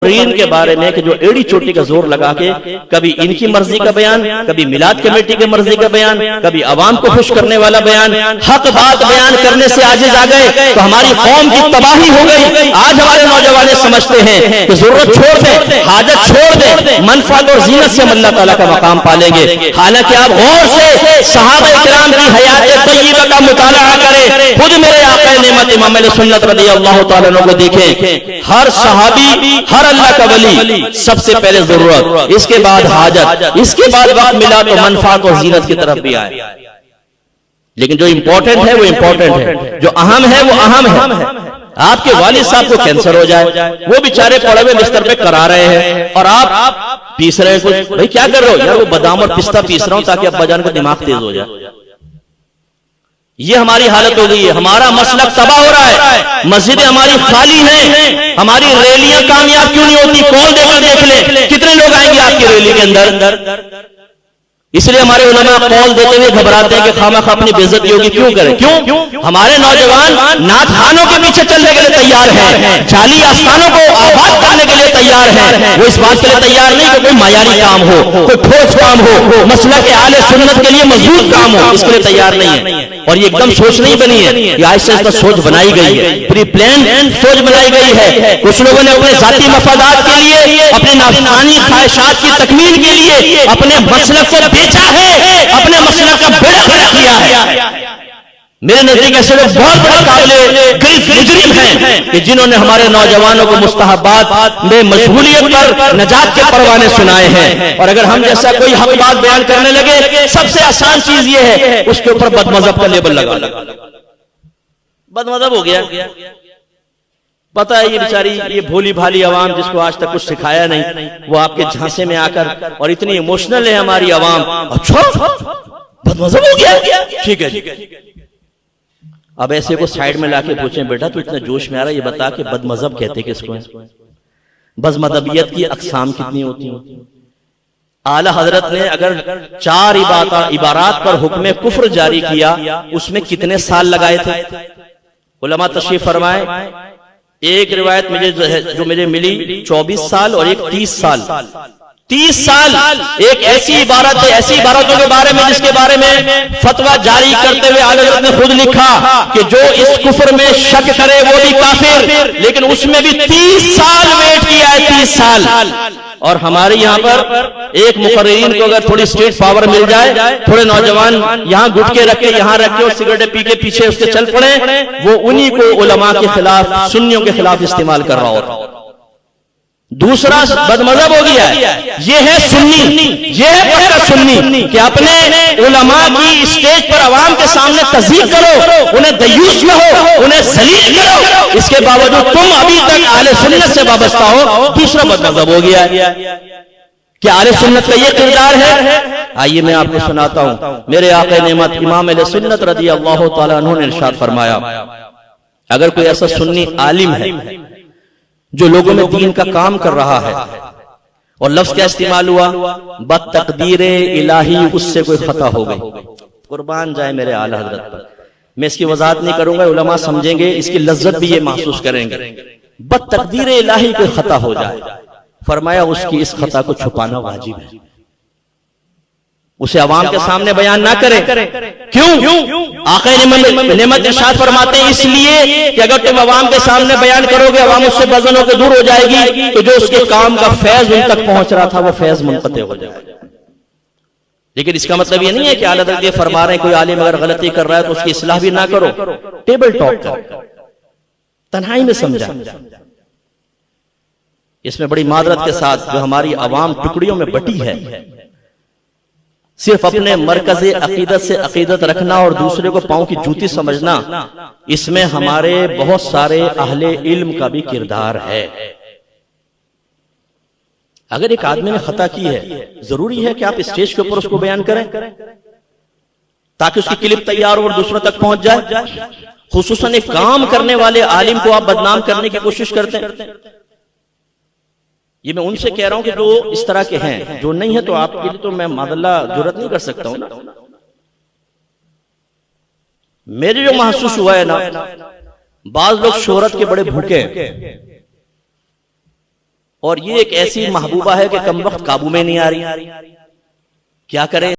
Reign के बारे में कि जो एड़ी चोटी का जोर लगा के कभी इनकी मर्जी का बयान, कभी मिलाद कमेटी की मर्जी का बयान, कभी अवाम को खुश करने वाला बयान, हक बात बयान करने से आजिज आ गए तो हमारी कौम की तबाही हो गई। आज हमारे नौजवान समझते हैं कि जरूरत छोड़ दे, हाजत छोड़ दे, मनफात और जीनत से हम अल्लाह ताला का मकाम पालेंगे। हालांकि आप गौर से सहाबा इकराम की हयात तय्यबा का मुताला करें, खुद मेरे आका नेमत इमाम अहले सुन्नत रज़ियल्लाहु ताला अन्हु को देखें। हर सहाबी, हर अल्लाह का वली सबसे पहले जरूरत, इसके बाद हाजत, इसके बाद वक्त मिला तो मनफात और जीनत की तरफ भी आए। लेकिन जो इंपॉर्टेंट है वो इंपॉर्टेंट है, जो अहम है वो अहम है। आपके वालिद साहब को कैंसर हो जाए, वो बेचारे पड़े हुए बिस्तर पे करा रहे हैं और आप पीस रहे हैं कुछ। भाई क्या कर रहे हो? यार वो बादाम और पिस्ता पीस रहा हूं ताकि अब्बा जान का दिमाग तेज हो जाए। ये हमारी हालत हो गई है। हमारा मसलक तबाह हो रहा है, मस्जिदें हमारी खाली हैं, हमारी रैलियां कामयाब क्यों नहीं होती? कौन देकर देख ले कितने लोग आएंगे आपकी रैली के अंदर। इसलिए हमारे उलमा कौल देते हुए घबराते हैं कि खामखा अपनी बेइज्जती होगी। क्यों करें? क्यों हमारे नौजवान नात खानों के पीछे चलने के लिए तैयार हैं, जाली आस्थानों को आबाद करने के लिए तैयार हैं। वो इस बात के लिए तैयार नहीं कि कोई मायारी काम हो, कोई ठोस काम हो, मसला के आले सुन्नत के लिए मजबूत काम हो, इसके लिए तैयार नहीं है। और ये एकदम सोच नहीं बनी है, ये आहिस्ता आहिस्ता सोच बनाई गई है, प्री प्लान सोच बनाई गई है। कुछ लोगों ने अपने जाती मफादात के लिए, अपने नाफानी ख्वाहिशात की तकमील के लिए अपने मसलक को बेचा है, अपने मसलक का बेड़ा गर्क किया है। मेरे नजदीक ऐसे लोग बहुत बड़े काबिल मुजरिम हैं कि जिन्होंने हमारे नौजवानों को मुस्तहबात में मशगूलियत पर नजात के परवाने सुनाए हैं। और अगर हम जैसा कोई हक बात बयान करने लगे, सबसे आसान चीज ये है उसके ऊपर बदमजहब का लेबल लगा। बदमजहब हो गया। पता है ये बेचारी, ये भोली भाली अवाम जिसको आज तक कुछ सिखाया नहीं, वो आपके झांसे में आकर, और इतनी इमोशनल है हमारी अवाम, अच्छा बदमजहब हो गया, ठीक है। अब ऐसे को साइड में लाके पूछें, बेटा तू इतना जोश में आ रहा है, ये बता कि बदमजहब कहते किसको है? बदमजहबियत की अकसाम कितनी होती हैं? आला हजरत ने अगर 4 इबारात पर हुक्म कुफ्र जारी किया, उसमें कितने साल लगाए थे? उलमा तशरीफ फरमाए, एक रिवायत मुझे मिली 24 साल और एक 30 साल। 30 साल एक ऐसी इबारत है, ऐसी इबारतों के बारे में जिसके बारे में फतवा जारी करते हुए आला हज़रत ने खुद लिखा कि जो इस कुफ्र में शक करे वो भी काफिर, लेकिन उसमें भी 30 साल वेट किया है, 30 साल। और हमारे यहाँ पर एक मुकर्रिरीन को अगर थोड़ी स्टेट पावर मिल जाए, थोड़े नौजवान यहाँ गुटके रखे, यहाँ रखे और सिगरेट पी के पीछे उसके चल पड़े, वो उन्हीं को उलमा के खिलाफ, सुन्नियों के खिलाफ इस्तेमाल कर रहा होता। दूसरा बदमजहब हो गया है, ये है सुन्नी, ये है पक्का सुन्नी कि अपने उलमा की स्टेज पर अवाम के सामने तज़हीक करो, उन्हें दयूस कहो, उन्हें जलील करो, इसके बावजूद तुम अभी तक आले सुन्नत से वाबस्ता हो। दूसरा बदमजहब हो गया है। क्या आले सुन्नत का ये किरदार है? आइए मैं आपको सुनाता हूं। मेरे आका नेमत इमाम अहले सुन्नत रज़ियल्लाहु ताला अन्हु ने इरशाद फरमाया, अगर कोई ऐसा सुन्नी आलिम है जो लोगों में दीन का काम कर रहा है, और लफ्ज क्या इस्तेमाल हुआ? बतकदीरे इलाही उससे कोई खता हो गई। कुर्बान जाए मेरे आला हजरत पर, मैं इसकी वजाहत नहीं करूंगा, उलमा समझेंगे, इसकी लज्जत भी ये महसूस करेंगे। बतकदीरे इलाही कोई खता हो जाए, फरमाया उसकी इस खता को छुपाना वाजिब है, उसे अवाम के सामने बयान ना करे। क्यों? आका नेमत इरशाद फरमाते हैं इसलिए कि अगर तुम अवाम के सामने बयान करोगे, अवाम उससे बज़न होकर दूर हो जाएगी, तो जो उसके काम का फैज उन तक पहुंच रहा था वो फैज मुनक़ते हो जाएगा। लेकिन इसका मतलब ये नहीं है कि आला हज़रत ये फरमा रहे हैं कोई आलिम अगर गलती कर रहा है तो उसकी इस्लाह भी ना करो, टेबल टॉक करो, तन्हाई में समझा। इसमें बड़ी मादरत के साथ जो हमारी अवाम टुकड़ियों में बटी है, सिर्फ अपने मरकज़े अकीदत से अकीदत रखना और दूसरे को पांव की जूती समझना, इसमें हमारे बहुत सारे अहले इल्म का भी किरदार है। अगर एक आदमी ने खता की है, जरूरी है कि आप स्टेज के ऊपर उसको बयान करें ताकि उसकी क्लिप तैयार हो और दूसरों तक पहुंच जाए। खुसूसन एक काम करने वाले आलिम को आप बदनाम करने की कोशिश करते हैं। ये मैं उनसे कह रहा हूं कि जो इस तरह के हैं, जो नहीं है तो आपके लिए तो मैं मादल्ला जुर्रत नहीं कर सकता हूं ना। मेरे जो महसूस हुआ है ना, बाज लोग शोहरत के बड़े भूखे हैं, और ये एक ऐसी महबूबा है कि कम वक्त काबू में नहीं आ रही, क्या करें।